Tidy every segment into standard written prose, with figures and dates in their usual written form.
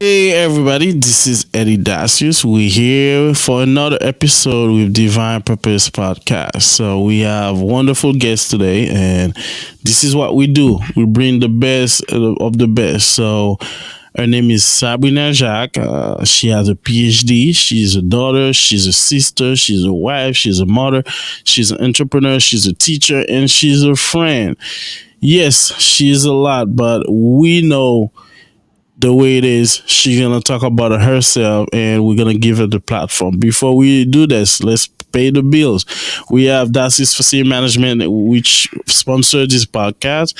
Hey everybody, this is Eddy Dacius. We're here for another episode with Divine Purpose Podcast. So we have wonderful guests today, and this is what we do. We bring the best of the best. So her name is Sabrina Jacques. She has a Ph.D. She's a daughter. She's a sister. She's a wife. She's a mother. She's an entrepreneur. She's a teacher, and she's a friend. Yes, she's a lot, but we know the way it is. She's gonna talk about it herself, and we're gonna give her the platform. Before we do this, let's pay the bills. We have Dacius Facility Management, which sponsored this podcast.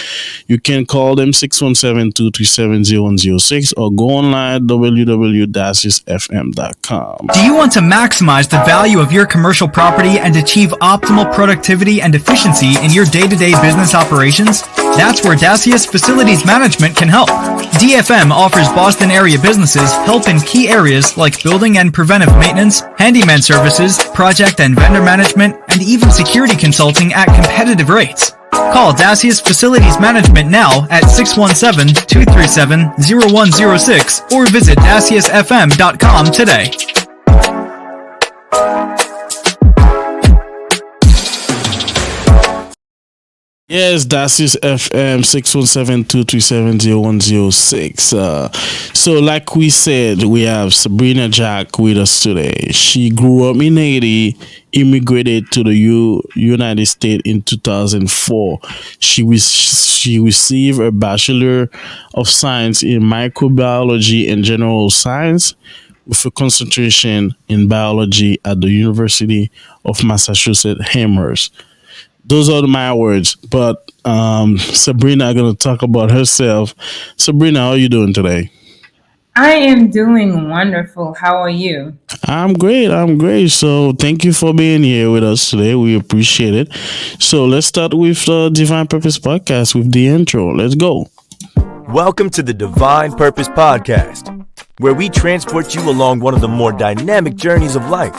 You can call them 617-237-0106 or go online www.daciusfm.com. Do you want to maximize the value of your commercial property and achieve optimal productivity and efficiency in your day-to-day business operations? That's where Dacius Facilities Management can help. DFM offers Boston area businesses help in key areas like building and preventive maintenance, handyman services, project and vendor management, and even security consulting at competitive rates. Call Dacius Facilities Management now at 617-237-0106 or visit daciusfm.com today. Yes, Dacius FM 617-237-0106. So like we said, we have Sabrina Jacques with us today. She grew up in Haiti, immigrated to the United States in 2004. She received a Bachelor of Science in Microbiology and General Science with a concentration in biology at the University of Massachusetts Amherst. Those are my words, but Sabrina going to talk about herself. Sabrina, how are you doing today? I am doing wonderful. How are you? I'm great. I'm great. So thank you for being here with us today. We appreciate it. So let's start with the Divine Purpose Podcast with the intro. Let's go. Welcome to the Divine Purpose Podcast, where we transport you along one of the more dynamic journeys of life.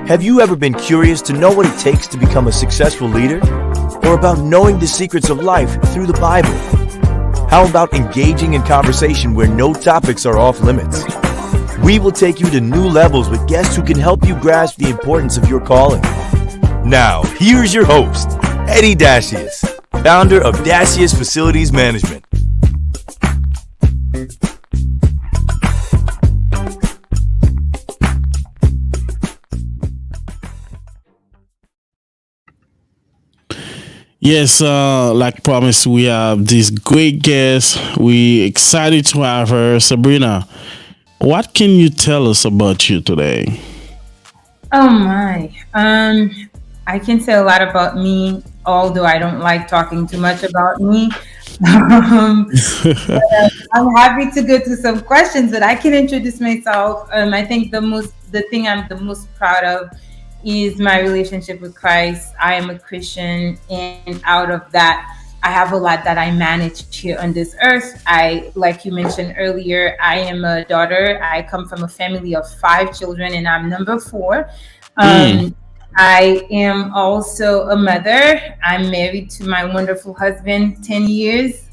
Have you ever been curious to know what it takes to become a successful leader? Or about knowing the secrets of life through the Bible? How about engaging in conversation where no topics are off limits? We will take you to new levels with guests who can help you grasp the importance of your calling. Now, here's your host, Eddy Dacius, founder of Dacius Facilities Management. Yes, like promised, we have this great guest. We excited to have her. Sabrina, what can you tell us about you today? Oh my. I can say a lot about me, although I don't like talking too much about me. I'm happy to go to some questions, but I can introduce myself. I think the thing I'm the most proud of is my relationship with Christ. I am a Christian, and out of that, I have a lot that I manage here on this earth. Like you mentioned earlier, I am a daughter. I come from a family of 5 children, and I'm number 4. I am also a mother. I'm married to my wonderful husband, 10 years.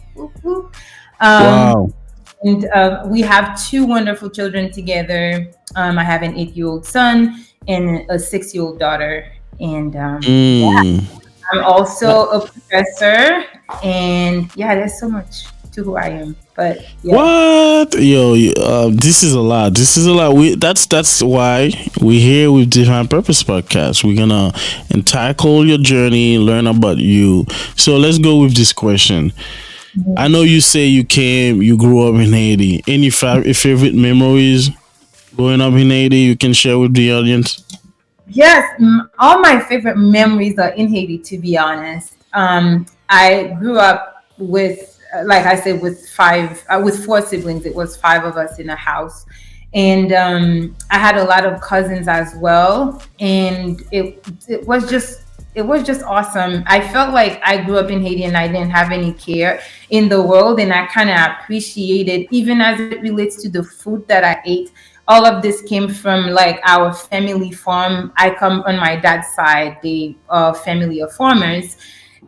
Wow. And we have 2 wonderful children together. I have an 8-year-old son and a 6-year-old daughter. And yeah, I'm also a professor. And yeah, there's so much to who I am. But yeah. What? This is a lot. This is a lot. That's why we're here with Divine Purpose Podcast. We're gonna tackle your journey, learn about you. So let's go with this question. I know you say you grew up in Haiti. Any favorite memories growing up in Haiti you can share with the audience? Yes, all my favorite memories are in Haiti, to be honest. I grew up with, like I said, with 4 siblings. It was 5 of us in a house. And I had a lot of cousins as well. And it was just awesome. I felt like I grew up in Haiti and I didn't have any care in the world. And I kind of appreciated, even as it relates to the food that I ate, all of this came from like our family farm. I come on my dad's side, the family of farmers.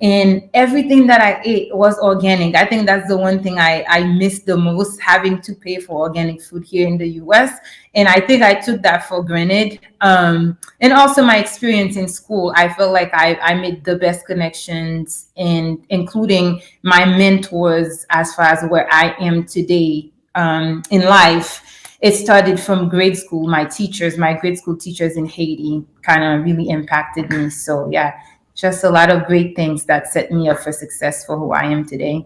and everything that I ate was organic. I think that's the one thing I missed the most, having to pay for organic food here in the US. And I think I took that for granted. And also my experience in school, I felt like I made the best connections, and including my mentors as far as where I am today in life. It started from grade school. My grade school teachers in Haiti kind of really impacted me. So yeah, just a lot of great things that set me up for success for who I am today.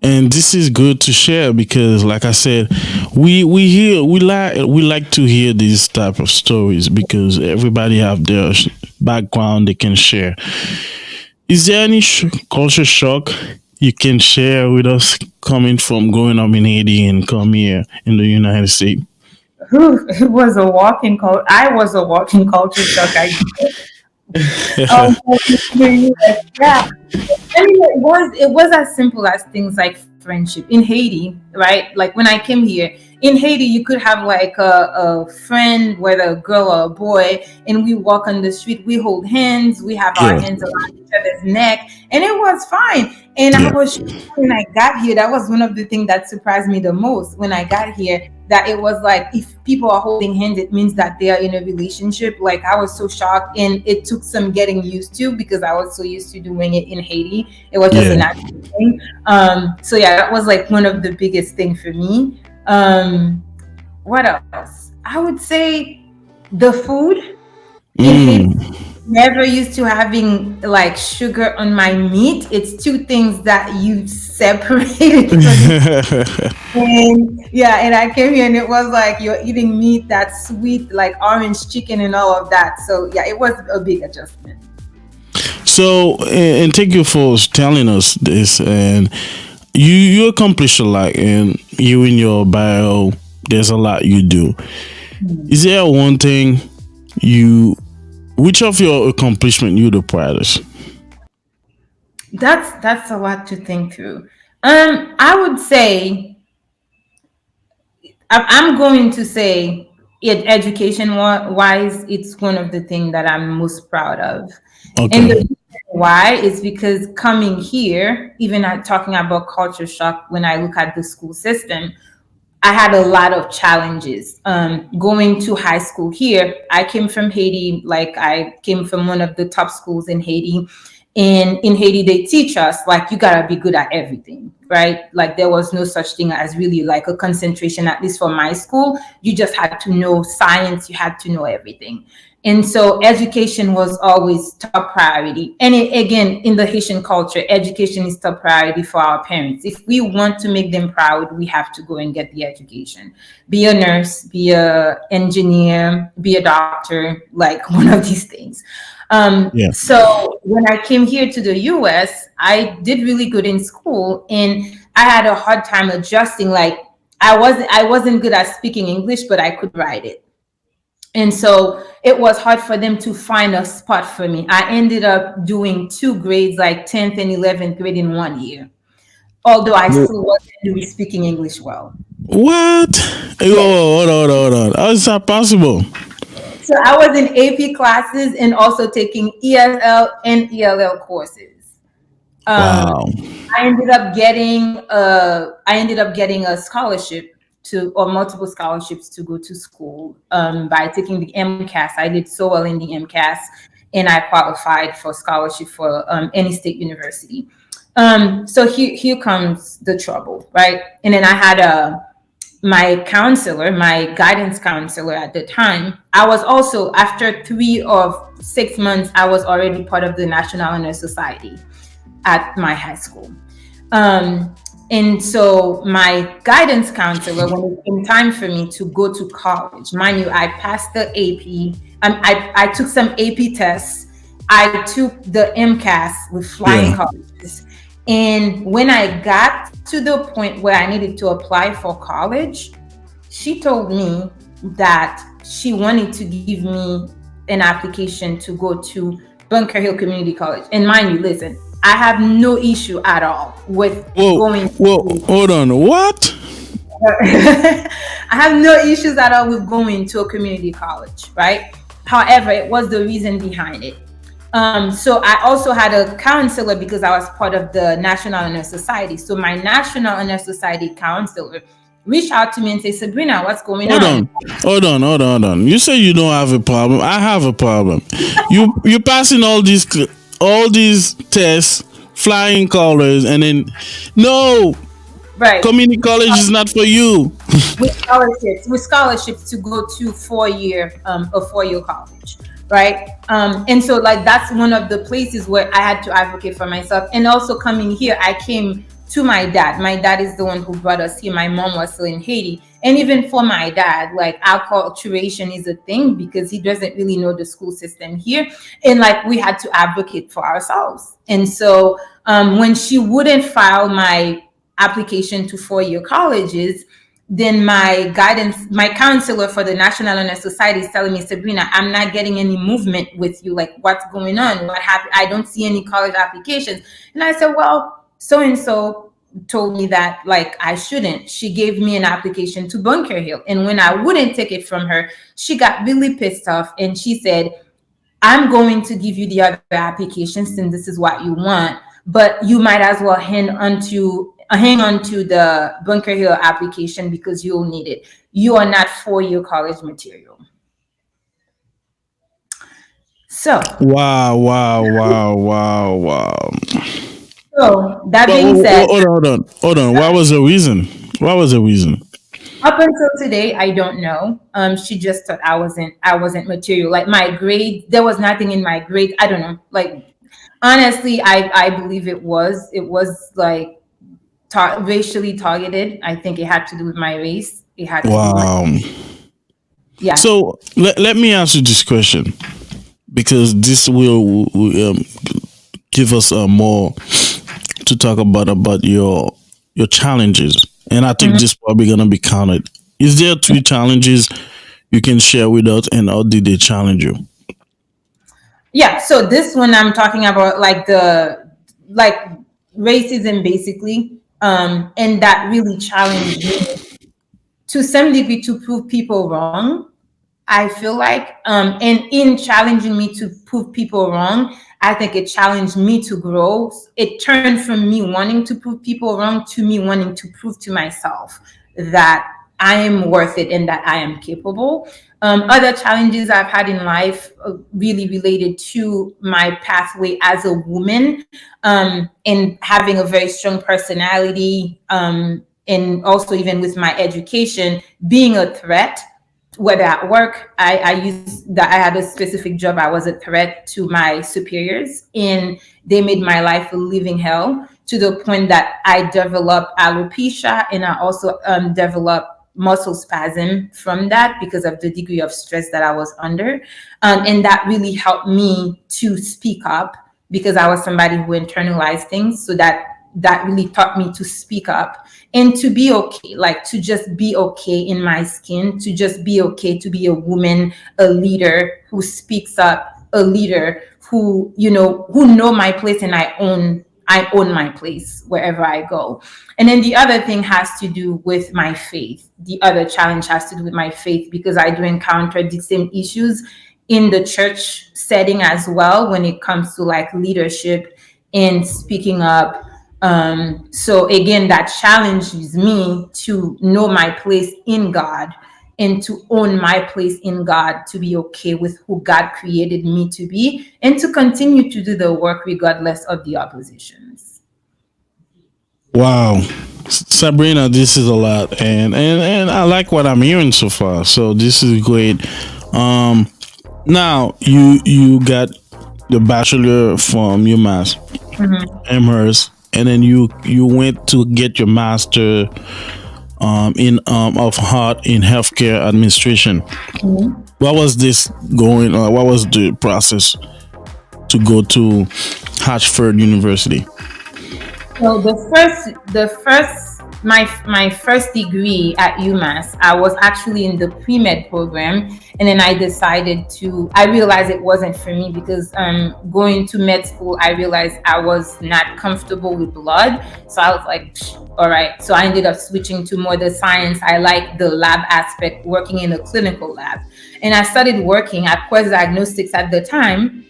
And this is good to share because, like I said, we like to hear these type of stories because everybody have their background they can share. Is there any culture shock you can share with us coming from growing up in Haiti and come here in the United States? It was a walking culture. I was a walking culture shock. Um, yeah, I mean, it was as simple as things like friendship in Haiti, right? Like when I came here in Haiti, you could have like a friend, whether a girl or a boy, and we walk on the street, we hold hands, we have our Yeah, hands around each other's neck, and it was fine. And I yeah, was shocked when I got here. That was one of the things that surprised me the most when I got here. That it was like if people are holding hands, it means that they are in a relationship. Like I was so shocked, and it took some getting used to because I was so used to doing it in Haiti. It was just a yeah. natural thing. So yeah, that was like one of the biggest thing for me. What else? I would say the food in Haiti. Mm. Never used to having like sugar on my meat. It's two things that you separated from me. And yeah, and I came here and it was like you're eating meat that's sweet, like orange chicken and all of that. So yeah, it was a big adjustment. So, and thank you for telling us this. And you accomplish a lot, and you in your bio, there's a lot you do. Is there one thing you, which of your accomplishment you the proudest? That's a lot to think through. I would say I'm going to say it education wise, it's one of the things that I'm most proud of. And the Okay. reason why is because coming here, even at talking about culture shock, when I look at the school system, I had a lot of challenges. Going to high school here, I came from Haiti, like I came from one of the top schools in Haiti. And in Haiti, they teach us like you gotta be good at everything, right? Like there was no such thing as really like a concentration, at least for my school. You just had to know science, you had to know everything. And so education was always top priority. And again, in the Haitian culture, education is top priority for our parents. If we want to make them proud, we have to go and get the education. Be a nurse, be a engineer, be a doctor, like one of these things. Yeah. So when I came here to the US, I did really good in school, and I had a hard time adjusting. Like I wasn't good at speaking English, but I could write it. And so it was hard for them to find a spot for me. I ended up doing two grades, like 10th and 11th grade in 1 year, although I Wh- still wasn't really speaking English well. What? Hey, Yes. hold on. How is that possible? So I was in AP classes and also taking ESL and ELL courses. Um, Wow. I ended up getting a scholarship to, or multiple scholarships to go to school by taking the MCAS. I did so well in the MCAS, and I qualified for scholarship for any state university. So here comes the trouble, right? And then I had my counselor, my guidance counselor at the time. I was also, after 3 or 6 months, I was already part of the National Honor Society at my high school. Um, and so my guidance counselor, when it came time for me to go to college, mind you, I passed the AP. I took some AP tests. I took the MCAS with flying Yeah. colors. And when I got to the point where I needed to apply for college, she told me that she wanted to give me an application to go to Bunker Hill Community College. And mind you, listen, I have no issue at all with Whoa, going whoa, to hold on. What? I have no issues at all with going to a community college, right? However, it was the reason behind it. So I also had a counselor because I was part of the National Honor Society. So my National Honor Society counselor reached out to me and said, Sabrina, what's going Hold on? on, hold on. You say you don't have a problem. I have a problem. You passing all these tests, flying colors, and then no, Right. community college is not for you. With scholarships to go to a 4-year college, right? And so like that's one of the places where I had to advocate for myself. And also coming here, I came to my dad. My dad is the one who brought us here. My mom was still in Haiti. And even for my dad, like acculturation is a thing because he doesn't really know the school system here. And like we had to advocate for ourselves. And so when she wouldn't file my application to 4-year colleges, then my counselor for the National Honor Society is telling me, Sabrina, I'm not getting any movement with you. Like, what's going on? What happened? I don't see any college applications. And I said, well, so and so told me that like I shouldn't. She gave me an application to Bunker Hill. And when I wouldn't take it from her, she got really pissed off and she said, I'm going to give you the other applications since this is what you want, but you might as well hang on to the Bunker Hill application because you'll need it. You are not 4-year college material. So Wow, wow, wow, wow, wow. so that being said, Hold on. What was the reason? What was the reason? up until today, I don't know. She just thought I wasn't material. Like my grade, there was nothing in my grade. I don't know. Like honestly, I believe it was like racially targeted. I think it had to do with my race. It had to do with Wow. yeah. So let me ask you this question because this will give us more to talk about your challenges, and I think this probably gonna be counted. Is there 3 challenges you can share with us, and how did they challenge you? Yeah, so this one I'm talking about like racism basically, and that really challenged me to some degree to prove people wrong. I feel like, and in challenging me to prove people wrong, I think it challenged me to grow. It turned from me wanting to prove people wrong to me wanting to prove to myself that I am worth it and that I am capable. Other challenges I've had in life really related to my pathway as a woman, and having a very strong personality, and also even with my education, being a threat whether at work, I used that I had a specific job. I was a threat to my superiors, and they made my life a living hell to the point that I developed alopecia, and I also developed muscle spasm from that because of the degree of stress that I was under, and that really helped me to speak up because I was somebody who internalized things. So that really taught me to speak up and to be okay, like to just be okay in my skin, to just be okay to be a woman, a leader who speaks up, a leader who know my place, and I own my place wherever I go. And then the other thing has to do with my faith. The other challenge has to do with my faith because I do encounter the same issues in the church setting as well when it comes to like leadership and speaking up. So again, that challenges me to know my place in God and to own my place in God, to be okay with who God created me to be, and to continue to do the work regardless of the oppositions. Wow, Sabrina, this is a lot, and I like what I'm hearing so far. So this is great. Now you got the bachelor from UMass Amherst, and then you went to get your master in of heart in healthcare administration. What was this going? What was the process to go to Ashford University? So my first degree at UMass, I was actually in the pre-med program, and then I realized it wasn't for me because going to med school, I realized I was not comfortable with blood. So I was like, all right. So I ended up switching to more the science. I like the lab aspect, working in a clinical lab. And I started working at Quest Diagnostics at the time.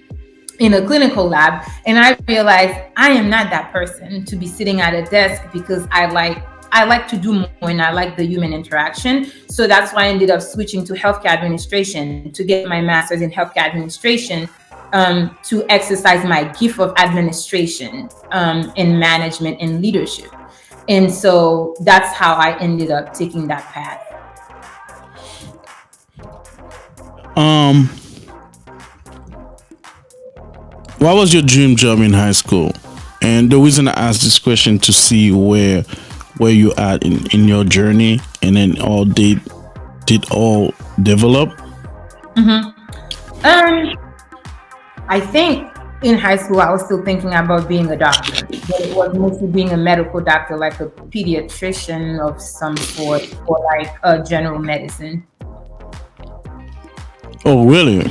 in a clinical lab, and I realized I am not that person to be sitting at a desk, because I like to do more, and I like the human interaction. So that's why I ended up switching to healthcare administration to get my master's in healthcare administration, to exercise my gift of administration, and management and leadership. And so that's how I ended up taking that path. Um, what was your dream job in high school? And the reason I asked this question to see where you at in your journey, and then all did all develop. I think in high school I was still thinking about being a doctor, but it was mostly being a medical doctor, like a pediatrician of some sort, or like a general medicine. Oh, really?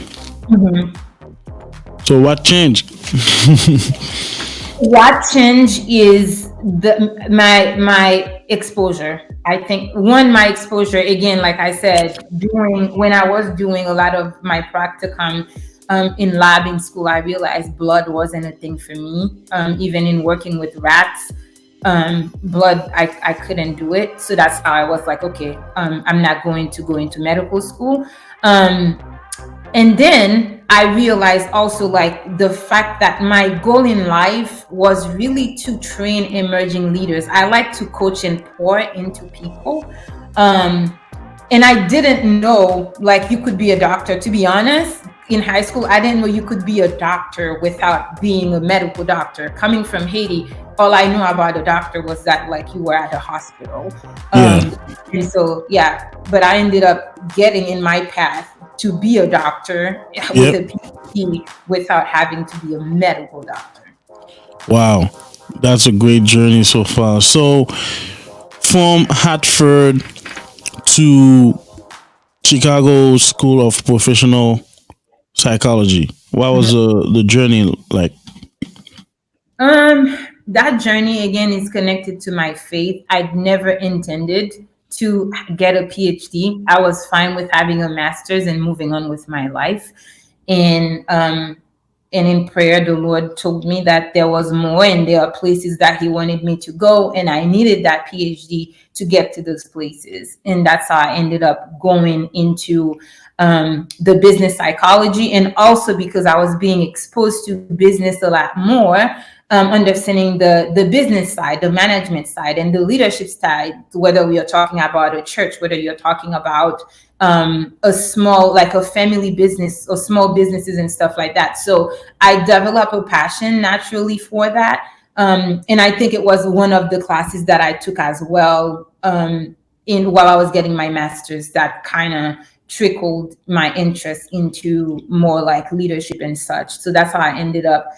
So what changed? What changed is my exposure. I think my exposure, again, like I said, when I was doing a lot of my practicum in lab in school, I realized blood wasn't a thing for me. Even in working with rats, blood, I couldn't do it. So that's how I was like, okay, I'm not going to go into medical school. And then I realized also, like, the fact that my goal in life was really to train emerging leaders. I like to coach and pour into people. And I didn't know, like, you could be a doctor. To be honest, in high school, I didn't know you could be a doctor without being a medical doctor. Coming from Haiti, all I knew about a doctor was that, like, you were at a hospital. And so, yeah, but I ended up getting in my path to be a doctor with a PhD without having to be a medical doctor. Wow, that's a great journey so far. So from Hartford to Chicago School of Professional Psychology, what was the journey like? That journey, again, is connected to my faith. I'd never intended to get a PhD. I was fine with having a master's and moving on with my life. And in prayer, the Lord told me that there was more, and there are places that He wanted me to go, and I needed that PhD to get to those places. And that's how I ended up going into the business psychology, and also because I was being exposed to business a lot more. Understanding the business side, the management side, and the leadership side, whether we are talking about a church, whether you're talking about a small, like a family business or small businesses and stuff like that. So I developed a passion naturally for that. And I think it was one of the classes that I took as well while I was getting my master's that kind of trickled my interest into more like leadership and such. So that's how I ended up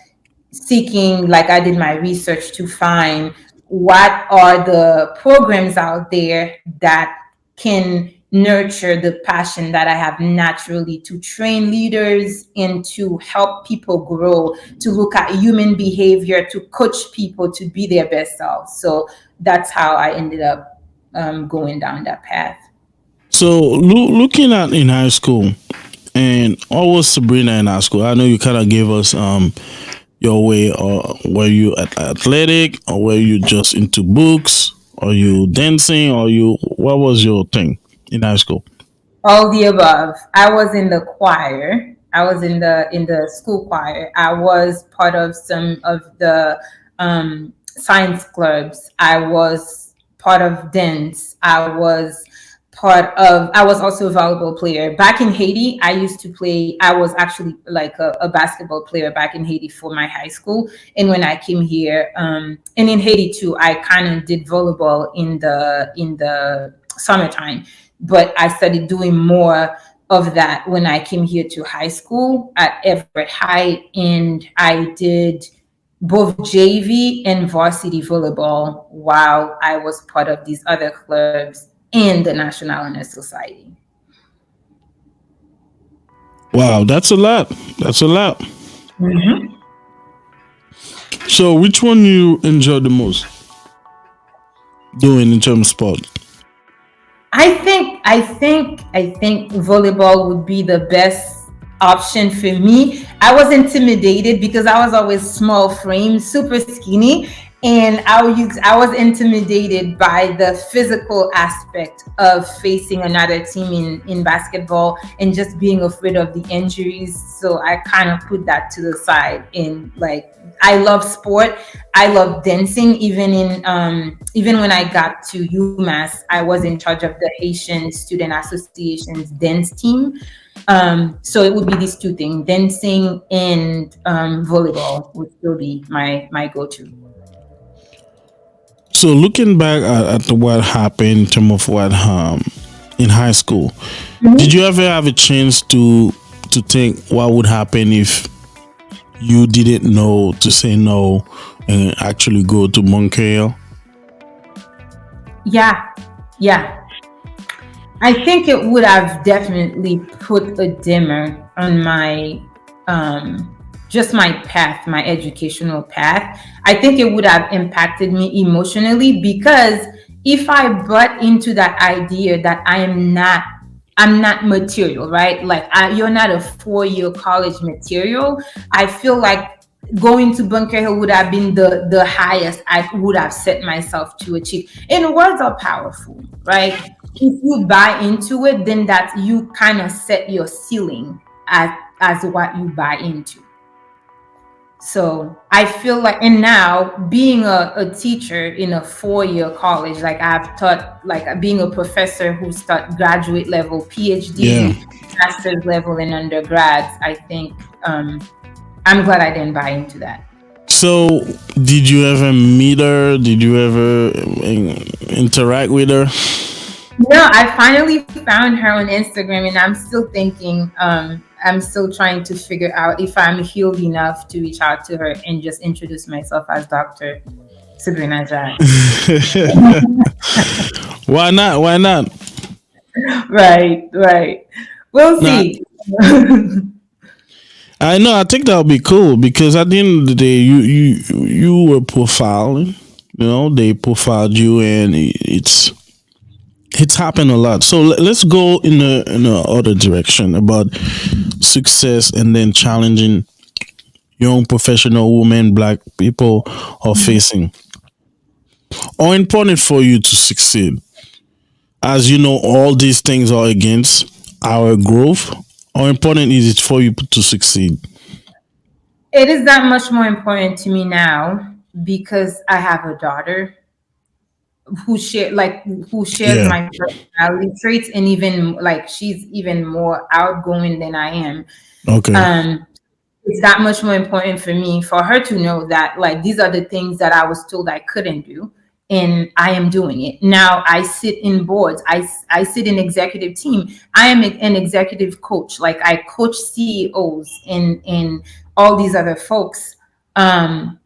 seeking, like, I did my research to find what are the programs out there that can nurture the passion that I have naturally to train leaders and to help people grow, to look at human behavior, to coach people to be their best selves. So that's how I ended up going down that path. So looking at in high school, and what was Sabrina in high school? I know you kind of gave us your way, or were you athletic, or were you just into books, or you dancing, or what was your thing in high school? All the above. I was in the choir. I was in the school choir. I was part of some of the science clubs. I was part of dance. I was also a volleyball player. Back in Haiti, I used to play, I was actually like a basketball player back in Haiti for my high school. And when I came here, and in Haiti too, I kind of did volleyball in the summertime. But I started doing more of that when I came here to high school at Everett High. And I did both JV and varsity volleyball while I was part of these other clubs in the National Honor Society. Wow, that's a lot. That's a lot. Mm-hmm. So which one you enjoy the most doing in terms of sport? I think volleyball would be the best option for me. I was intimidated because I was always small frame, super skinny, and I was intimidated by the physical aspect of facing another team in basketball and just being afraid of the injuries. So I kind of put that to the side. In like, I love sport, I love dancing. Even when I got to UMass, I was in charge of the Haitian Student Association's dance team. So it would be these two things: dancing and volleyball would still be my go-to. So looking back at what happened in terms of what in high school, did you ever have a chance to think what would happen if you didn't know to say no and actually go to Montreal? Yeah, yeah. I think it would have definitely put a dimmer on my just my path, my educational path. I think it would have impacted me emotionally because if I bought into that idea that I'm not material, right? Like you're not a 4-year college material. I feel like going to Bunker Hill would have been the highest I would have set myself to achieve. And words are powerful, right? If you buy into it, then that you kind of set your ceiling as what you buy into. So I feel like, and now being a teacher in a 4-year college, like I've taught, like being a professor who's taught graduate level, Yeah. PhD, master's level, and undergrads, I think I'm glad I didn't buy into that. So did you ever meet her? Did you ever interact with her? No, I finally found her on Instagram, and I'm still thinking, I'm still trying to figure out if I'm healed enough to reach out to her and just introduce myself as Dr. Sabrina Jacques. Why not? Why not? Right, right. We'll Now, see. I know. I think that would be cool because at the end of the day, you were profiling. You know, they profiled you, and it's happened a lot. So let's go in the other direction about success and then challenging young professional women, black people are facing. How important for you to succeed? As you know, all these things are against our growth. How important is it for you to succeed? It is that much more important to me now because I have a daughter who shares Yeah. my personality traits, and even like she's even more outgoing than I am. Okay. Um, it's that much more important for me for her to know that like these are the things that I was told I couldn't do, and I am doing it now. I sit in boards, I sit in executive team, I am an executive coach. Like I coach CEOs and all these other folks um,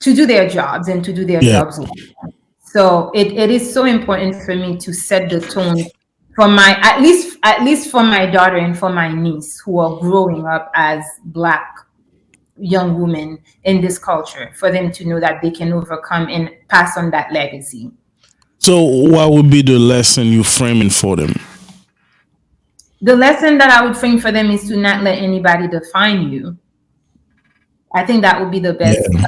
to do their jobs and to do their Yeah. jobs well. So it is so important for me to set the tone for my, at least for my daughter and for my niece who are growing up as Black young women in this culture, for them to know that they can overcome and pass on that legacy. So what would be the lesson you framing for them? The lesson that I would frame for them is to not let anybody define you. I think that would be the best, Yeah.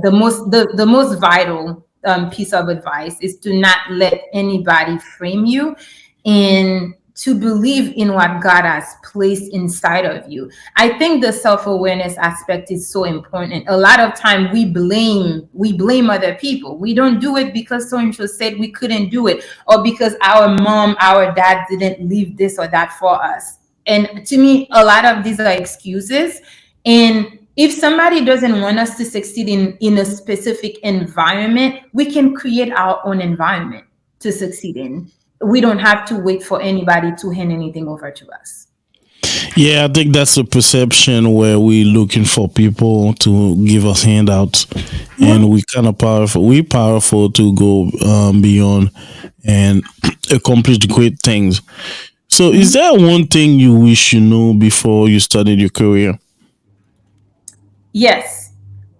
the most vital piece of advice is to not let anybody frame you, and to believe in what God has placed inside of you. I think the self-awareness aspect is so important. A lot of time we blame other people. We don't do it because so and so said we couldn't do it, or because our mom, our dad didn't leave this or that for us. And to me, a lot of these are excuses. And if somebody doesn't want us to succeed in a specific environment, we can create our own environment to succeed in. We don't have to wait for anybody to hand anything over to us. Yeah, I think that's a perception where we looking for people to give us handouts, and we kind of powerful. We powerful to go beyond and accomplish great things. So, is there one thing you wish you knew before you started your career? Yes.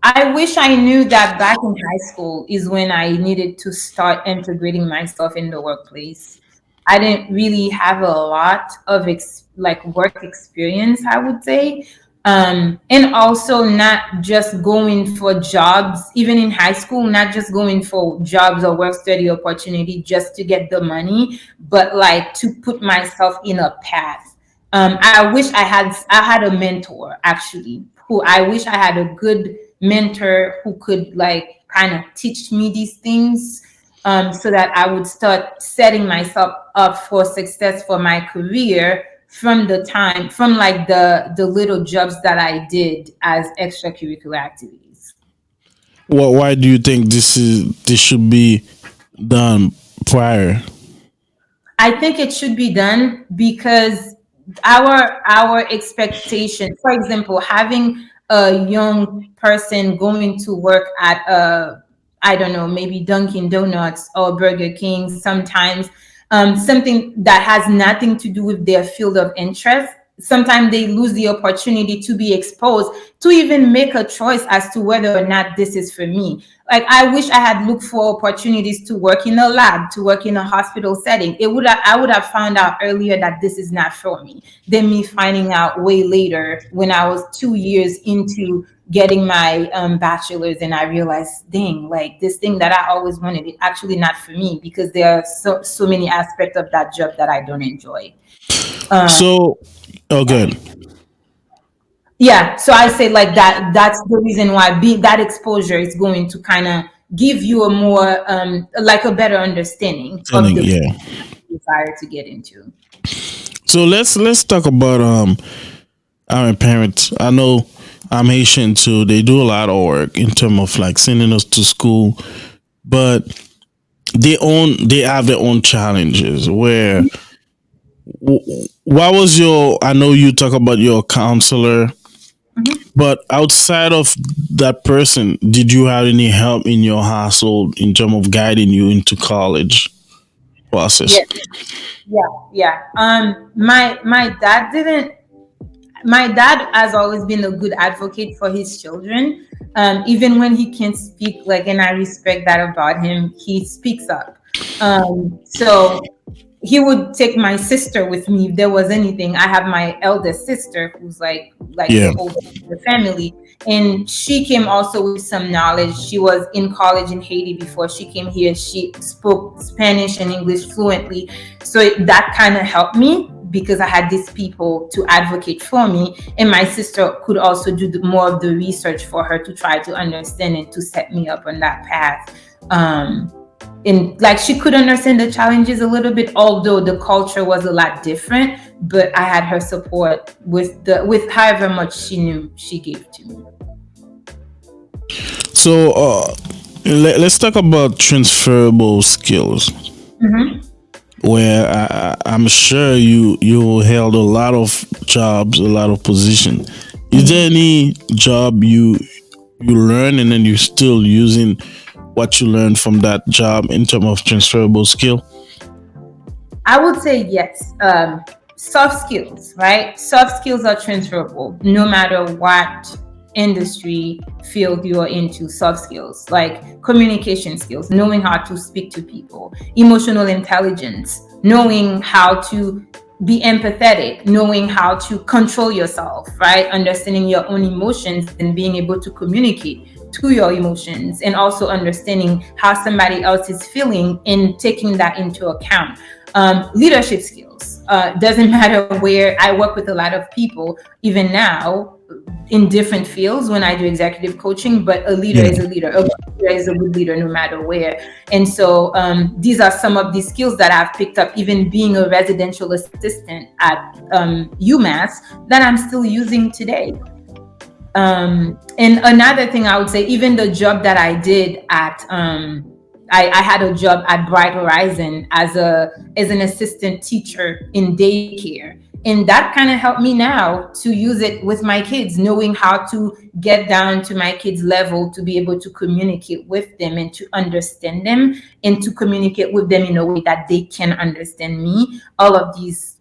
I wish I knew that back in high school is when I needed to start integrating myself in the workplace. I didn't really have a lot of like work experience, I would say. And also not just going for jobs, even in high school, not just going for jobs or work study opportunity just to get the money, but like to put myself in a path. I wish I had a mentor actually, who I wish I had a good mentor who could like kind of teach me these things, so that I would start setting myself up for success for my career from like the little jobs that I did as extracurricular activities. Well, why do you think this should be done prior? I think it should be done because our expectation, for example, having a young person going to work at I don't know, maybe Dunkin' Donuts or Burger King sometimes, something that has nothing to do with their field of interest. Sometimes they lose the opportunity to be exposed to even make a choice as to whether or not this is for me. Like I wish I had looked for opportunities to work in a lab, to work in a hospital setting. I would have found out earlier that this is not for me than me finding out way later when I was 2 years into getting my bachelor's, and I realized, dang, like this thing that I always wanted, it actually not for me because there are so many aspects of that job that I don't enjoy. Um, So, oh, good. yeah, so I say like that's the reason why being that exposure is going to kind of give you a more like a better understanding of Telling, the yeah. desire to get into. So let's talk about our parents. I know I'm Haitian too. They do a lot of work in terms of like sending us to school, but they have their own challenges. Where what was your? I know you talk about your counselor, but outside of that person, did you have any help in your household in terms of guiding you into college process? Yeah, yeah. My dad has always been a good advocate for his children. Even when he can't speak, like, and I respect that about him, he speaks up. So he would take my sister with me if there was anything. I have my eldest sister who's like Yeah, the oldest of the family, and she came also with some knowledge. She was in college in Haiti before she came here. She spoke Spanish and English fluently, so that kind of helped me because I had these people to advocate for me, and my sister could also do more of the research for her to try to understand and to set me up on that path. And like she could understand the challenges a little bit, although the culture was a lot different, but I had her support with however much she knew she gave to me. so let's talk about transferable skills. Where I'm sure you held a lot of jobs, a lot of position. Is there any job you learn and then you're still using what you learned from that job in terms of transferable skill? I would say yes. Soft skills, right? Soft skills are transferable no matter what industry field you are into. Soft skills like communication skills, knowing how to speak to people, emotional intelligence, knowing how to be empathetic, knowing how to control yourself, right? Understanding your own emotions and being able to communicate to your emotions, and also understanding how somebody else is feeling and taking that into account. Leadership skills, doesn't matter where. I work with a lot of people even now in different fields when I do executive coaching, but a leader Yeah. is a leader. A good leader is a good leader no matter where. And so these are some of the skills that I've picked up, even being a residential assistant at UMass, that I'm still using today. And another thing I would say, even the job that I did at I had a job at Bright Horizon as an assistant teacher in daycare. And that kind of helped me now to use it with my kids, knowing how to get down to my kids' level, to be able to communicate with them and to understand them, and to communicate with them in a way that they can understand me. All of these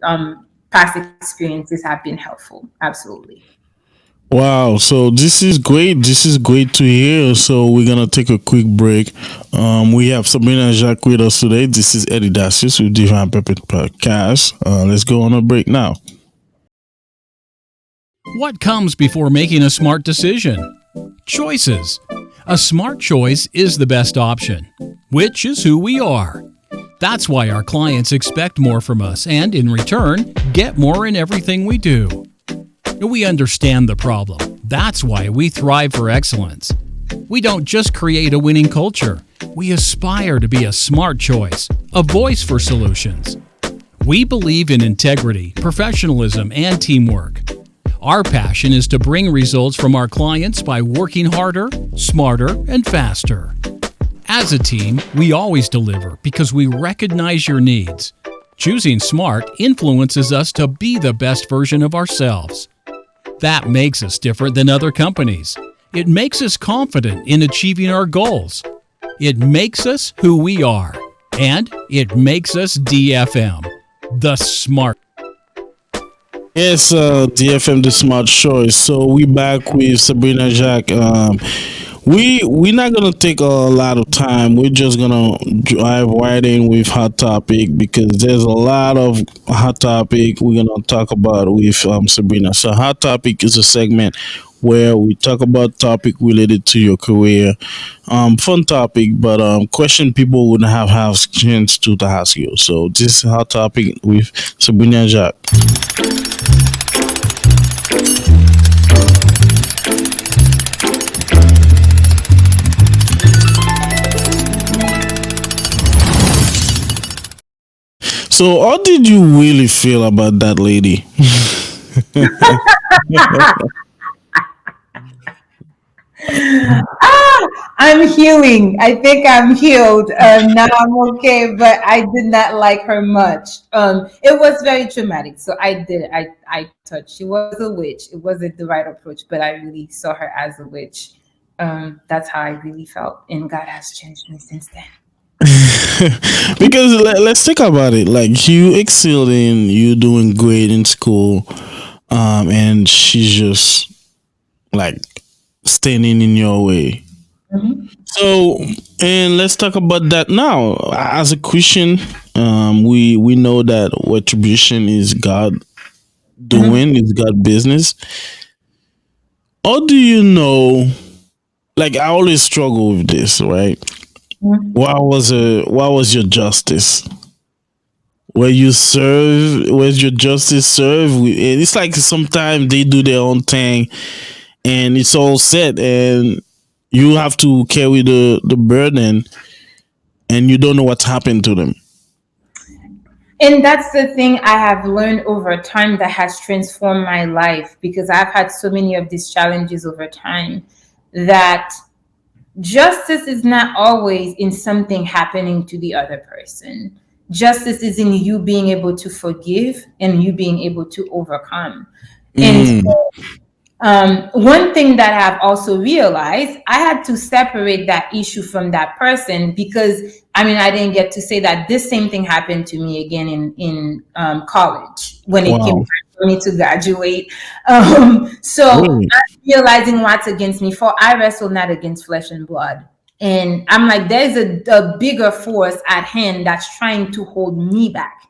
past experiences have been helpful. Absolutely. Wow, so this is great. This is great to hear. So we're gonna take a quick break. We have Sabrina Jacques with us today. This is Eddy Dacius with Divine Purpose Podcast. Let's go on a break now. What comes before making a smart decision? Choices. A smart choice is the best option, which is who we are. That's why our clients expect more from us and, in return, get more in everything we do. We understand the problem. That's why we thrive for excellence. We don't just create a winning culture. We aspire to be a smart choice, a voice for solutions. We believe in integrity, professionalism, and teamwork. Our passion is to bring results from our clients by working harder, smarter, and faster. As a team, we always deliver because we recognize your needs. Choosing smart influences us to be the best version of ourselves. That makes us different than other companies. It makes us confident in achieving our goals. It makes us who we are. And it makes us DFM, the smart. Yes, DFM the Smart Choice. So we back with Sabrina Jacques. We're not gonna take a lot of time. We're just gonna drive right in with hot topic because there's a lot of hot topic we're gonna talk about with Sabrina. So hot topic is a segment where we talk about topic related to your career. Fun topic, but question people wouldn't have chance to ask you. So this is hot topic with Sabrina Jacques. So how did you really feel about that lady? Ah, I'm healing. I think I'm healed. Now I'm okay, but I did not like her much. It was very traumatic. So I did. I thought she was a witch. It wasn't the right approach, but I really saw her as a witch. That's how I really felt, and God has changed me since then. Because let's think about it. Like you excelled in, you doing great in school, and she's just like standing in your way. Mhm. So, and let's talk about that now. As a Christian, we know that retribution is God Mhm. doing, is God business. How do you know? Like I always struggle with this, right? Mhm. What was your justice? Where you serve, where's your justice serve? It's like sometimes they do their own thing, and it's all set, and you have to carry the burden, and you don't know what's happened to them. And that's the thing I have learned over time that has transformed my life because I've had so many of these challenges over time that justice is not always in something happening to the other person. Justice is in you being able to forgive and you being able to overcome. And Mm, one thing that I've also realized, I had to separate that issue from that person because I mean, I didn't get to say that this same thing happened to me again in college when it came wow, time for me to graduate. So really? I'm realizing what's against me. For I wrestle not against flesh and blood. And I'm like, there's a bigger force at hand that's trying to hold me back.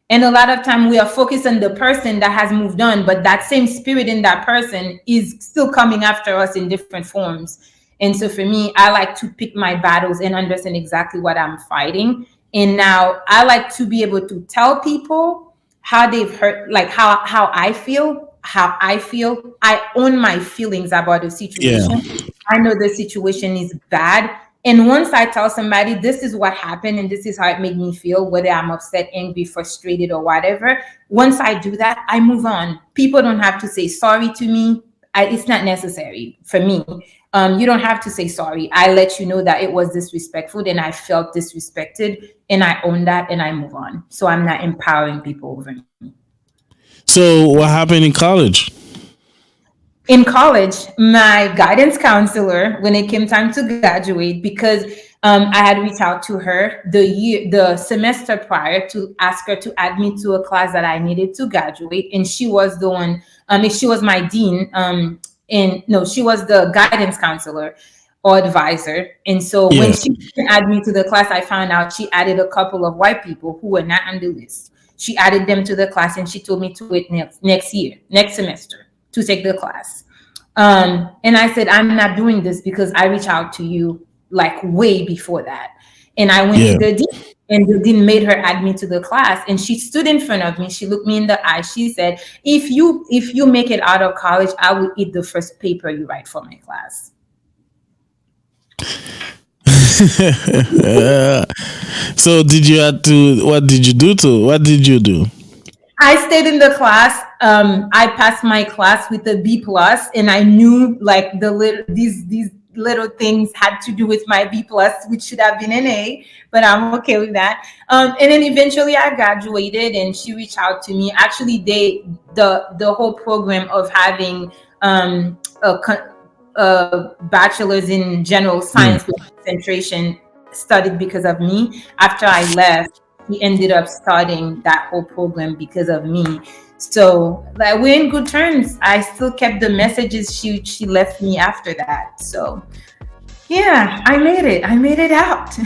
And a lot of time we are focused on the person that has moved on, but that same spirit in that person is still coming after us in different forms. And so for me, I like to pick my battles and understand exactly what I'm fighting. And now I like to be able to tell people how they've hurt, like how I feel, how I feel. I own my feelings about the Yeah. situation. I know the situation is bad. And once I tell somebody this is what happened and this is how it made me feel, whether I'm upset, angry, frustrated, or whatever, once I do that, I move on. People don't have to say sorry to me. It's not necessary for me. You don't have to say sorry. I let you know that it was disrespectful and I felt disrespected and I own that and I move on. So I'm not empowering people over me. So what happened in college? In college, my guidance counselor, when it came time to graduate, because I had reached out to her the semester prior to ask her to add me to a class that I needed to graduate, and she was the one. She was my dean. And no, she was the guidance counselor or advisor. And so when Yeah. she didn't add me to the class, I found out she added a couple of white people who were not on the list. She added them to the class, and she told me to wait next semester to take the class. And I said, I'm not doing this because I reached out to you like way before that. And I went to Yeah. the dean, and the dean made her add me to the class. And she stood in front of me. She looked me in the eye. She said, if you make it out of college, I will eat the first paper you write for my class. So what did you do? I stayed in the class. I passed my class with a B plus, and I knew like these little things had to do with my B plus, which should have been an A, but I'm okay with that. And then eventually I graduated, and she reached out to me. Actually, the whole program of having a bachelor's in general Yeah. science with concentration started because of me. After I left, he ended up starting that whole program because of me. So like we're in good terms. I still kept the messages she left me after that. So yeah, I made it. I made it out.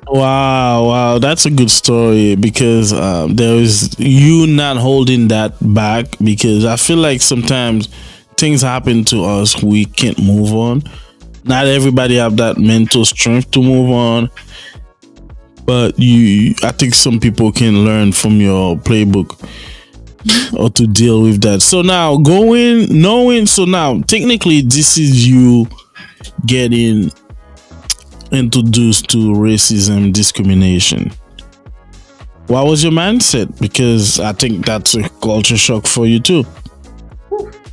Wow, wow, that's a good story because there is you not holding that back because I feel like sometimes things happen to us, we can't move on. Not everybody have that mental strength to move on, but I think some people can learn from your playbook or to deal with that. So now so now technically this is you getting introduced to racism, discrimination. What was your mindset? Because I think that's a culture shock for you too.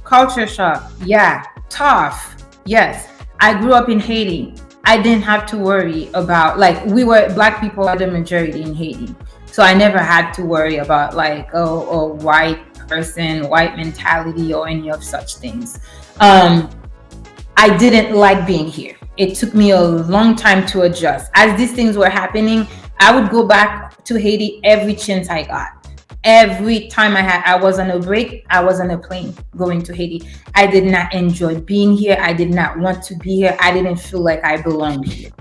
Culture shock. Yeah. Tough. Yes. I grew up in Haiti. I didn't have to worry about like Black people are the majority in Haiti. So I never had to worry about like a white person, white mentality, or any of such things. I didn't like being here. It took me a long time to adjust. As these things were happening, I would go back to Haiti every chance I got. Every time I was on a break, I was on a plane going to Haiti. I did not enjoy being here. I did not want to be here. I didn't feel like I belonged here.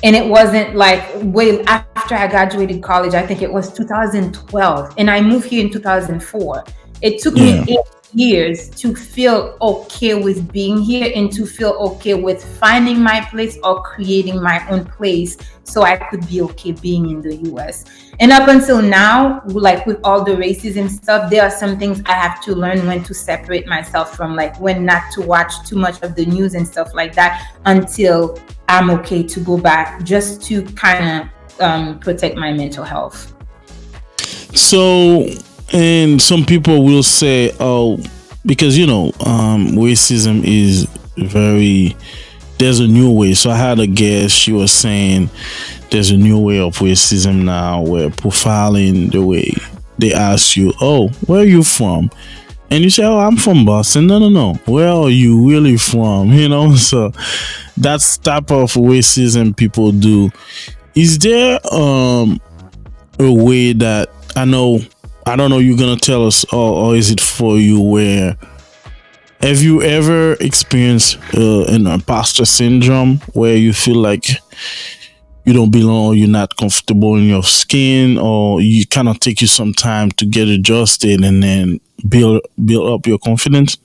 And it wasn't like way after I graduated college. I think it was 2012, and I moved here in 2004. It took me 8 years to feel okay with being here and to feel okay with finding my place or creating my own place so I could be okay being in the US. And up until now, like with all the racism stuff, there are some things I have to learn when to separate myself from, like when not to watch too much of the news and stuff like that until I'm okay to go back, just to kind of protect my mental health. So, and some people will say, oh, because racism is there's a new way. So I had a guest, she was saying there's a new way of racism now where profiling, the way they ask you, oh, where are you from? And you say, oh, I'm from Boston. No. Where are you really from? So that's type of racism people do. Is there a way that I don't know, you're gonna tell us, or is it for you, where have you ever experienced an imposter syndrome where you feel like you don't belong, or you're not comfortable in your skin, or you kind of take you some time to get adjusted and then build up your confidence?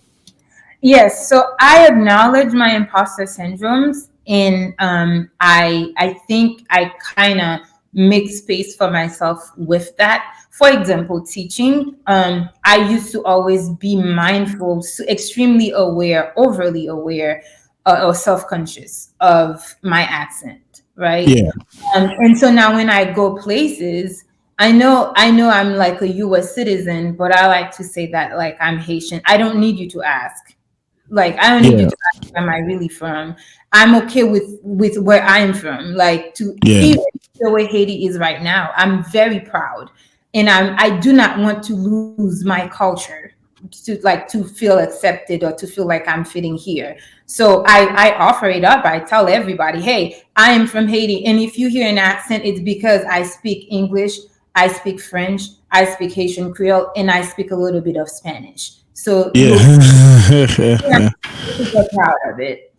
Yes, so I acknowledge my imposter syndromes, and I think I kind of make space for myself with that. For example, teaching, I used to always be mindful, so extremely aware, overly aware, or self-conscious of my accent, right? Yeah. And so now when I go places, I know I'm like a US citizen, but I like to say that like I'm Haitian. I don't need you to ask. Like I don't need you Yeah. to ask, where am I really from? I'm okay with where I'm from. Like to Yeah. even the way Haiti is right now, I'm very proud, and I do not want to lose my culture to feel accepted or to feel like I'm fitting here. So I offer it up. I tell everybody, hey, I am from Haiti, and if you hear an accent, it's because I speak English, I speak French, I speak Haitian Creole, and I speak a little bit of Spanish. So Yeah. yeah, super proud of it.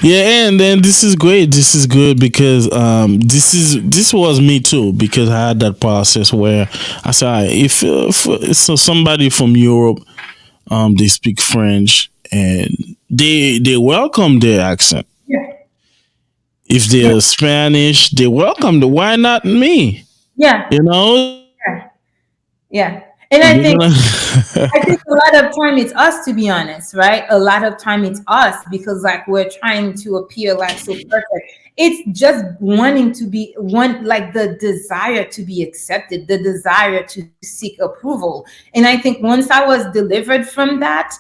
Yeah, and then this is great. This is good because this was me too, because I had that process where I said, "Alright, if so somebody from Europe, they speak French and they welcome their accent. Yeah, If yeah, they're Spanish, they welcome the, why not me? yeah, You know, yeah, yeah. And I they're think gonna I think a lot of time it's us, to be honest, right? A lot of time it's us because like we're trying to appear like so perfect. It's just wanting to be one, like the desire to be accepted, the desire to seek approval. And I think once I was delivered from that,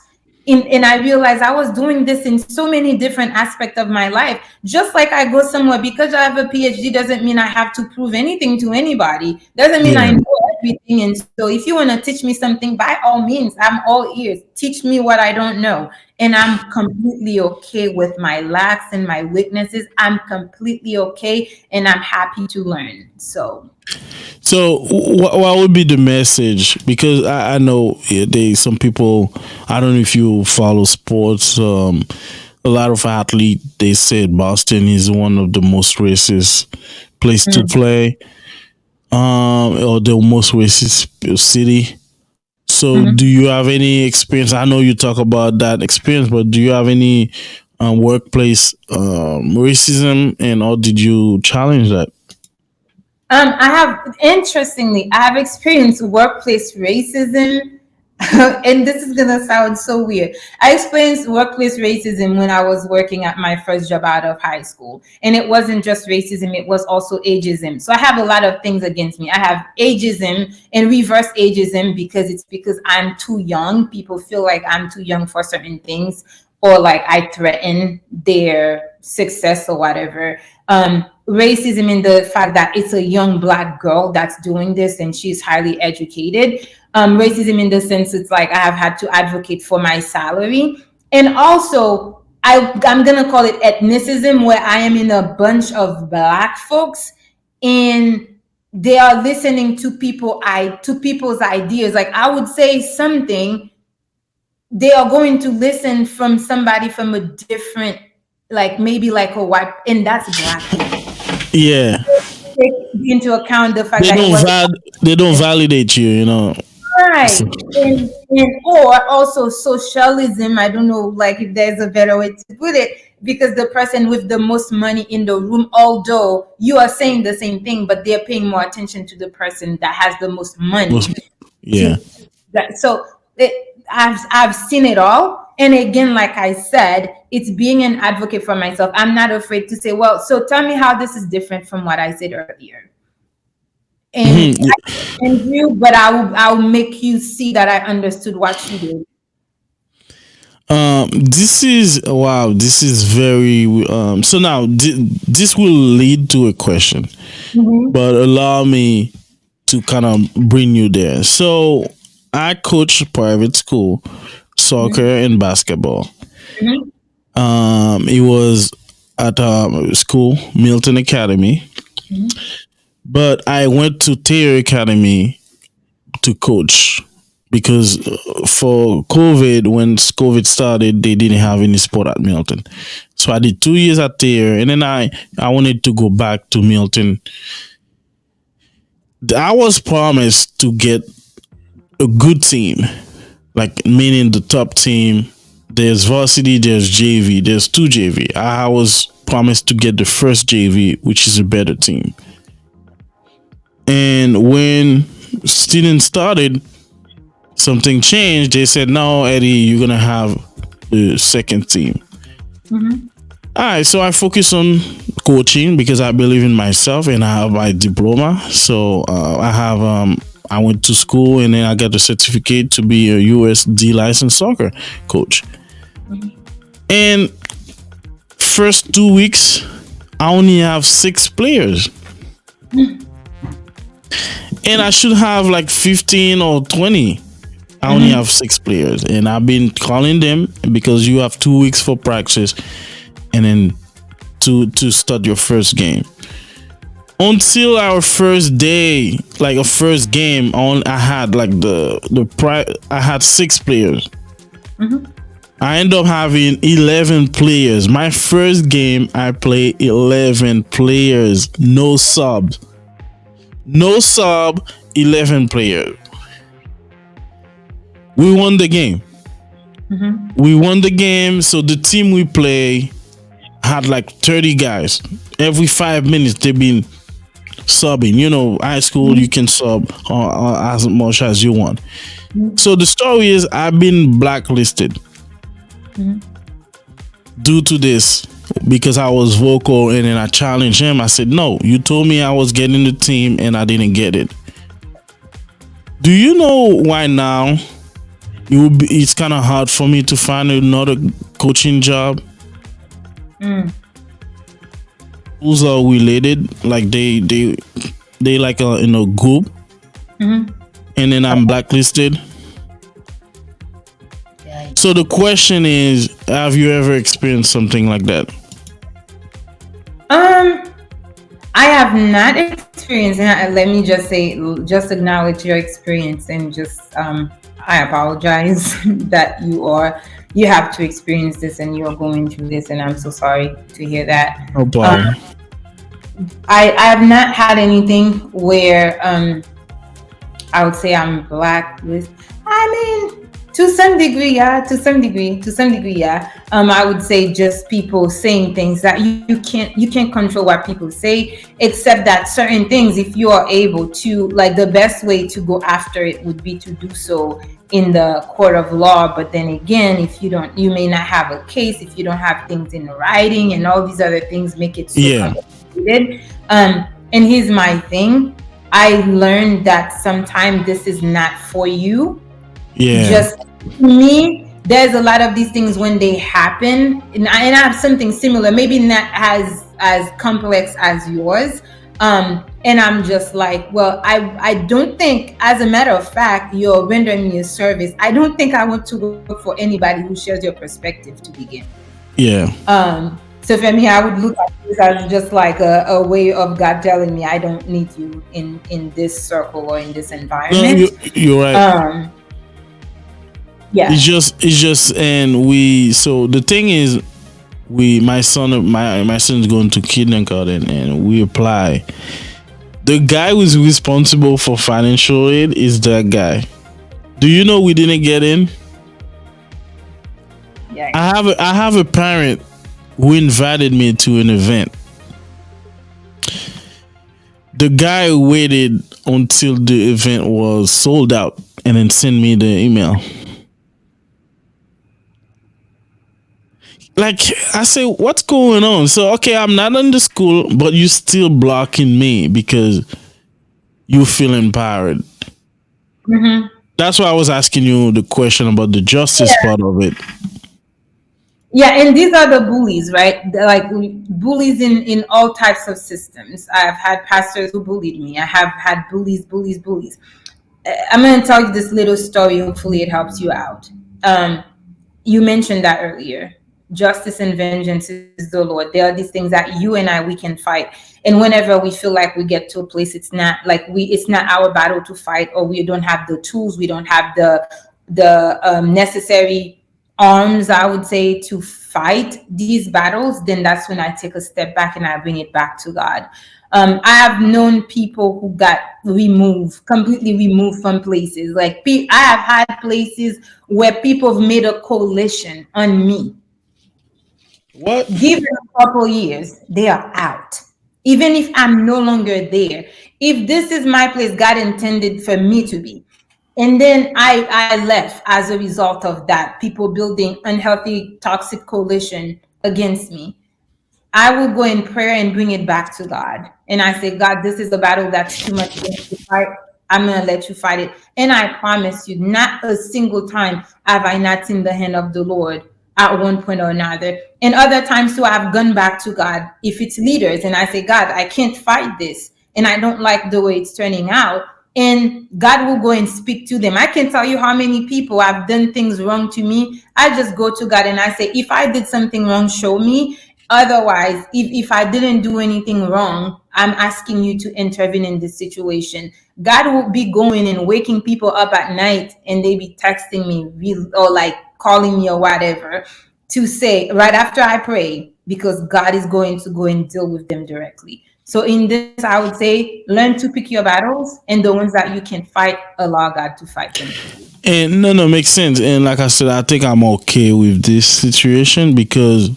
and I realized I was doing this in so many different aspects of my life. Just like I go somewhere because I have a PhD doesn't mean I have to prove anything to anybody. Doesn't mean I yeah. know everything. And so if you want to teach me something, by all means, I'm all ears. Teach me what I don't know. And I'm completely okay with my lacks and my weaknesses. I'm completely okay and I'm happy to learn. So So, what would be the message? Because I know they some people. I don't know if you follow sports. A lot of athletes they said Boston is one of the most racist place to mm, play, or the most racist city. So, mhm. do you have any experience? I know you talk about that experience, but do you have any workplace racism, and or did you challenge that? I have, interestingly, I have experienced workplace racism. And this is gonna sound so weird. I experienced workplace racism when I was working at my first job out of high school. And it wasn't just racism, it was also ageism. So I have a lot of things against me. I have ageism and reverse ageism because it's because I'm too young. People feel like I'm too young for certain things, or like I threaten their success or whatever. Racism in the fact that it's a young Black girl that's doing this and she's highly educated. Racism in the sense it's like I have had to advocate for my salary. And also, I'm going to call it ethnicism, where I am in a bunch of Black folks and they are listening to people's ideas. Like I would say something, they are going to listen from somebody from a different, like maybe like a white, and that's Black people. Yeah, Take into account the fact they that it don't was they don't validate you. You know. right. And or also socialism. I don't know, like if there's a better way to put it, because the person with the most money in the room, although you are saying the same thing, but they're paying more attention to the person that has the most money. Yeah. To that, so I've seen it all. And again, like I said, it's being an advocate for myself. I'm not afraid to say, well, so tell me how this is different from what I said earlier. And Mhm. I can you, but I'll make you see that I understood what you did. This is wow. This is very. So now this will lead to a question, Mhm, but allow me to kind of bring you there. So I coach private school, soccer mhm, and basketball. mhm, It was at school Milton Academy, mhm, but I went to Thayer Academy to coach because for COVID, when COVID started, they didn't have any sport at Milton. So I did 2 years at Thayer, and then I wanted to go back to Milton. I was promised to get a good team, like meaning the top team. There's varsity, there's JV, there's two JV. I was promised to get the first JV, which is a better team. And when students started, something changed. They said, "No, Eddie, you're gonna have the second team." mhm, All right, so I focus on coaching because I believe in myself and I have my diploma. So I went to school and then I got the certificate to be a USD licensed soccer coach. And first 2 weeks, I only have 6 players, and I should have like 15 or 20. I only mhm. have 6 players, and I've been calling them because you have 2 weeks for practice, and then to start your first game. Until our first day, like a first game, on I had like I had 6 players. I end up having 11 players. My first game, I played 11 players. No subs. No sub, 11 players. We won the game. We won the game. So the team we play had like 30 guys. Every 5 minutes, they've been subbing. You know, high school, you can sub as much as you want. So the story is I've been blacklisted due to this because I was vocal, and then I challenged him. I said, no, you told me I was getting the team and I didn't get it. Do you know why now it's kind of hard for me to find another coaching job? Schools are related, like they like in a group, and then I'm blacklisted. So the question is, have you ever experienced something like that? I have not experienced, and let me just say, just acknowledge your experience, and just I apologize that you have to experience this and you're going through this, and I'm so sorry to hear that. No problem. I have not had anything where I would say I'm blacklisted. I mean, to some degree, yeah. I would say just people saying things that you can't control what people say, except that certain things, if you are able to, like, the best way to go after it would be to do so in the court of law. But then again, if you may not have a case, if you don't have things in writing, and all these other things make it so complicated. And here's my thing. I learned that sometimes this is not for you. Just me, there's a lot of these things when they happen, and I have something similar, maybe not as complex as yours, and I'm just like, well, I don't think, as a matter of fact, you're rendering me a service. I don't think I want to work for anybody who shares your perspective to begin. So for me, I would look at this as just like a way of God telling me, I don't need you in this circle or in this environment. No, you're right. Yeah. It's just, and so the thing is, my son's going to kindergarten, and we apply. The guy who's responsible for financial aid is that guy. Do you know we didn't get in? Yeah. I have a parent who invited me to an event. The guy waited until the event was sold out and then sent me the email. Like, I say, what's going on? So, okay, I'm not in the school, but you still blocking me because you feel empowered. That's why I was asking you the question about the justice part of it. Yeah, and these are the bullies, right? They're like bullies in all types of systems. I've had pastors who bullied me. I have had bullies. I'm going to tell you this little story. Hopefully it helps you out. You mentioned that earlier. Justice and vengeance is the Lord. There are these things that you and I, we can fight. And whenever we feel like we get to a place, it's not our battle to fight, or we don't have the tools, we don't have the necessary arms, I would say, to fight these battles, then that's when I take a step back and I bring it back to God. I have known people who got completely removed from places. Like, I have had places where people have made a coalition on me. What? Give them a couple years, they are out. Even if I'm no longer there. If this is my place God intended for me to be. And then I left as a result of that, people building unhealthy, toxic coalition against me. I will go in prayer and bring it back to God. And I say, God, this is a battle that's too much for me to fight. I'm going to let you fight it. And I promise you, not a single time have I not seen the hand of the Lord at one point or another. And other times too, I've gone back to God. If it's leaders and I say, God, I can't fight this, and I don't like the way it's turning out, and God will go and speak to them. I can tell you how many people have done things wrong to me. I just go to God and I say, if I did something wrong, show me. Otherwise, if I didn't do anything wrong, I'm asking you to intervene in this situation. God will be going and waking people up at night, and they be texting me or like calling me or whatever to say right after I pray, because God is going to go and deal with them directly. So in this, I would say, learn to pick your battles, and the ones that you can fight, allow God to fight them for you. And no, makes sense. And like I said, I think I'm okay with this situation because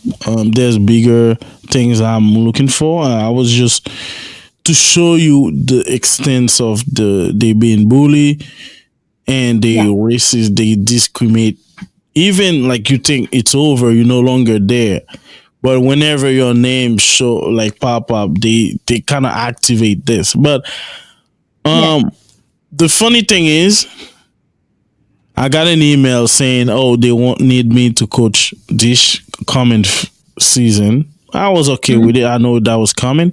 there's bigger things I'm looking for. I was just to show you the extent of they being bullied and they racist, they discriminate. Even like you think it's over, you're no longer there. But whenever your name show like pop up, they kind of activate this. But the funny thing is, I got an email saying, "Oh, they won't need me to coach this coming season." I was okay with it. I know that was coming.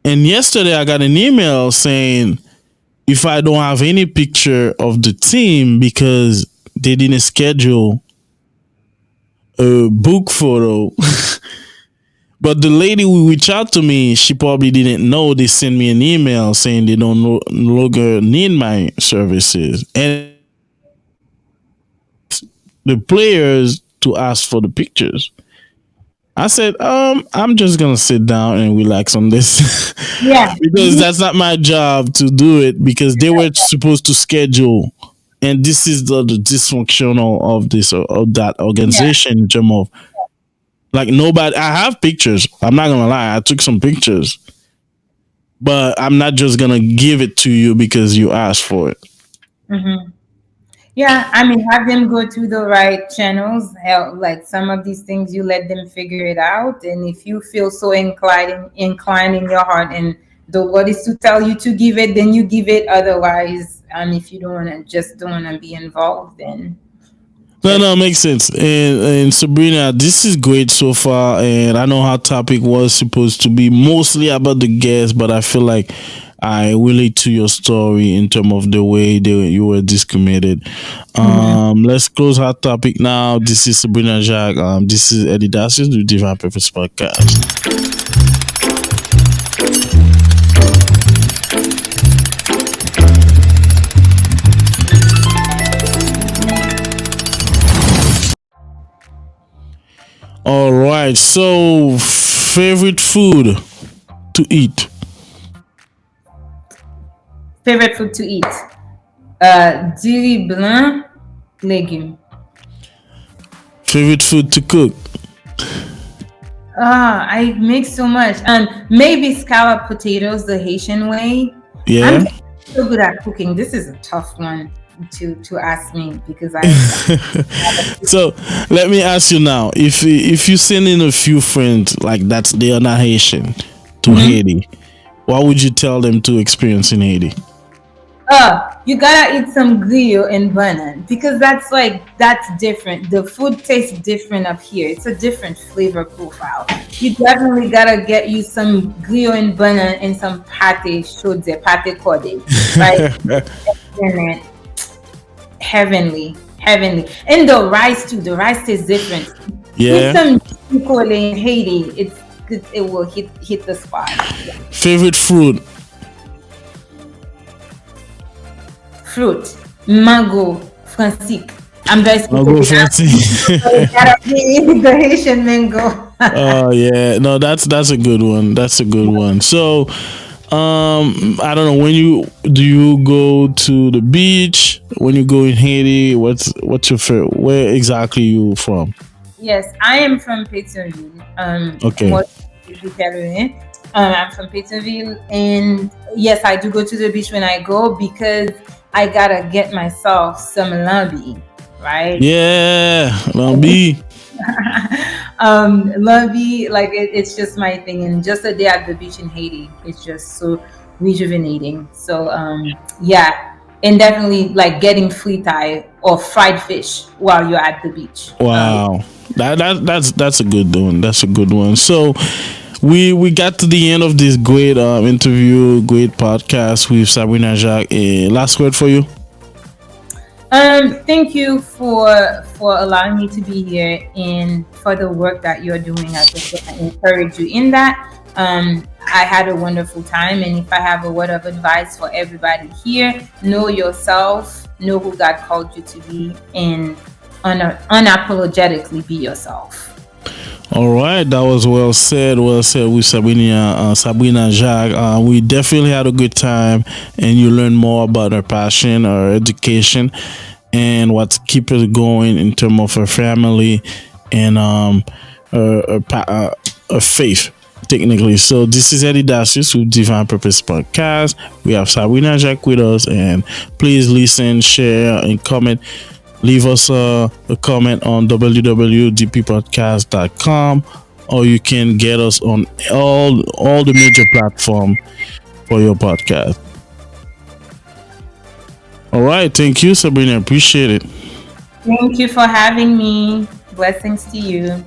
And yesterday, I got an email saying if I don't have any picture of the team because they didn't schedule a book photo. But the lady who reached out to me, she probably didn't know. They sent me an email saying they don't no longer need my services. And the players to ask for the pictures. I said, I'm just gonna sit down and relax on this. Yeah. Because that's not my job to do it because they were supposed to schedule. And this is the dysfunctional of this of that organization in terms of like nobody. I have pictures. I'm not gonna lie. I took some pictures, but I'm not just gonna give it to you because you asked for it. Mm-hmm. Yeah, I mean, have them go through the right channels. Like some of these things, you let them figure it out. And if you feel so inclined in your heart, and the Lord is to tell you to give it, then you give it. Otherwise, if you don't want to, just don't want to be involved, then. No, makes sense. And Sabrina, this is great so far. And I know our topic was supposed to be mostly about the guests, but I feel like I relate to your story in terms of the way you were discriminated. Let's close our topic now. This is Sabrina Jacques. This is Eddy Dacius, the Divine Purpose Podcast. All right. So, favorite food to eat? Favorite food to eat? Du blanc, légumes. Favorite food to cook? I make so much. Maybe scallop potatoes the Haitian way. Yeah. I'm so good at cooking. This is a tough one to ask me because I. So let me ask you now: if you send in a few friends like they are not Haitian to Haiti, what would you tell them to experience in Haiti? You gotta eat some griot and banana because that's different. The food tastes different up here. It's a different flavor profile. You definitely gotta get you some griot and banana and some pate chaudé, pate cordé, right? And heavenly. And the rice too. The rice tastes different. Yeah. With some chole in Haiti, it will hit the spot. Yeah. Favorite fruit? Fruit, mango, francique. I'm very Mango francique. The Haitian mango. Oh yeah, no, that's a good one. That's a good one. So, I don't know do you go to the beach when you go in Haiti? What's your favorite? Where exactly you from? Yes, I am from Pétionville. Okay. I'm from Pétionville, and yes, I do go to the beach when I go because I gotta get myself some lambi, right? Yeah, lambi. Lambi, like it's just my thing, and just a day at the beach in Haiti, it's just so rejuvenating. So yeah, and definitely like getting fritai or fried fish while you're at the beach. Wow, that's a good one. That's a good one. So. We got to the end of this great interview, great podcast with Sabrina Jacques. Last word for you. Thank you for allowing me to be here and for the work that you're doing. I just want to encourage you in that. I had a wonderful time. And if I have a word of advice for everybody here, know yourself, know who God called you to be, and unapologetically be yourself. All right, that was well said. Well said with Sabrina Jacques. We definitely had a good time, and you learned more about her passion, her education, and what keeps her going in terms of her family and her faith. Technically, so this is Eddy Dacius with Divine Purpose Podcast. We have Sabrina Jacques with us, and please listen, share, and comment. Leave us a comment on www.dppodcast.com, or you can get us on all the major platforms for your podcast. All right, thank you, Sabrina. Appreciate it. Thank you for having me. Blessings to you.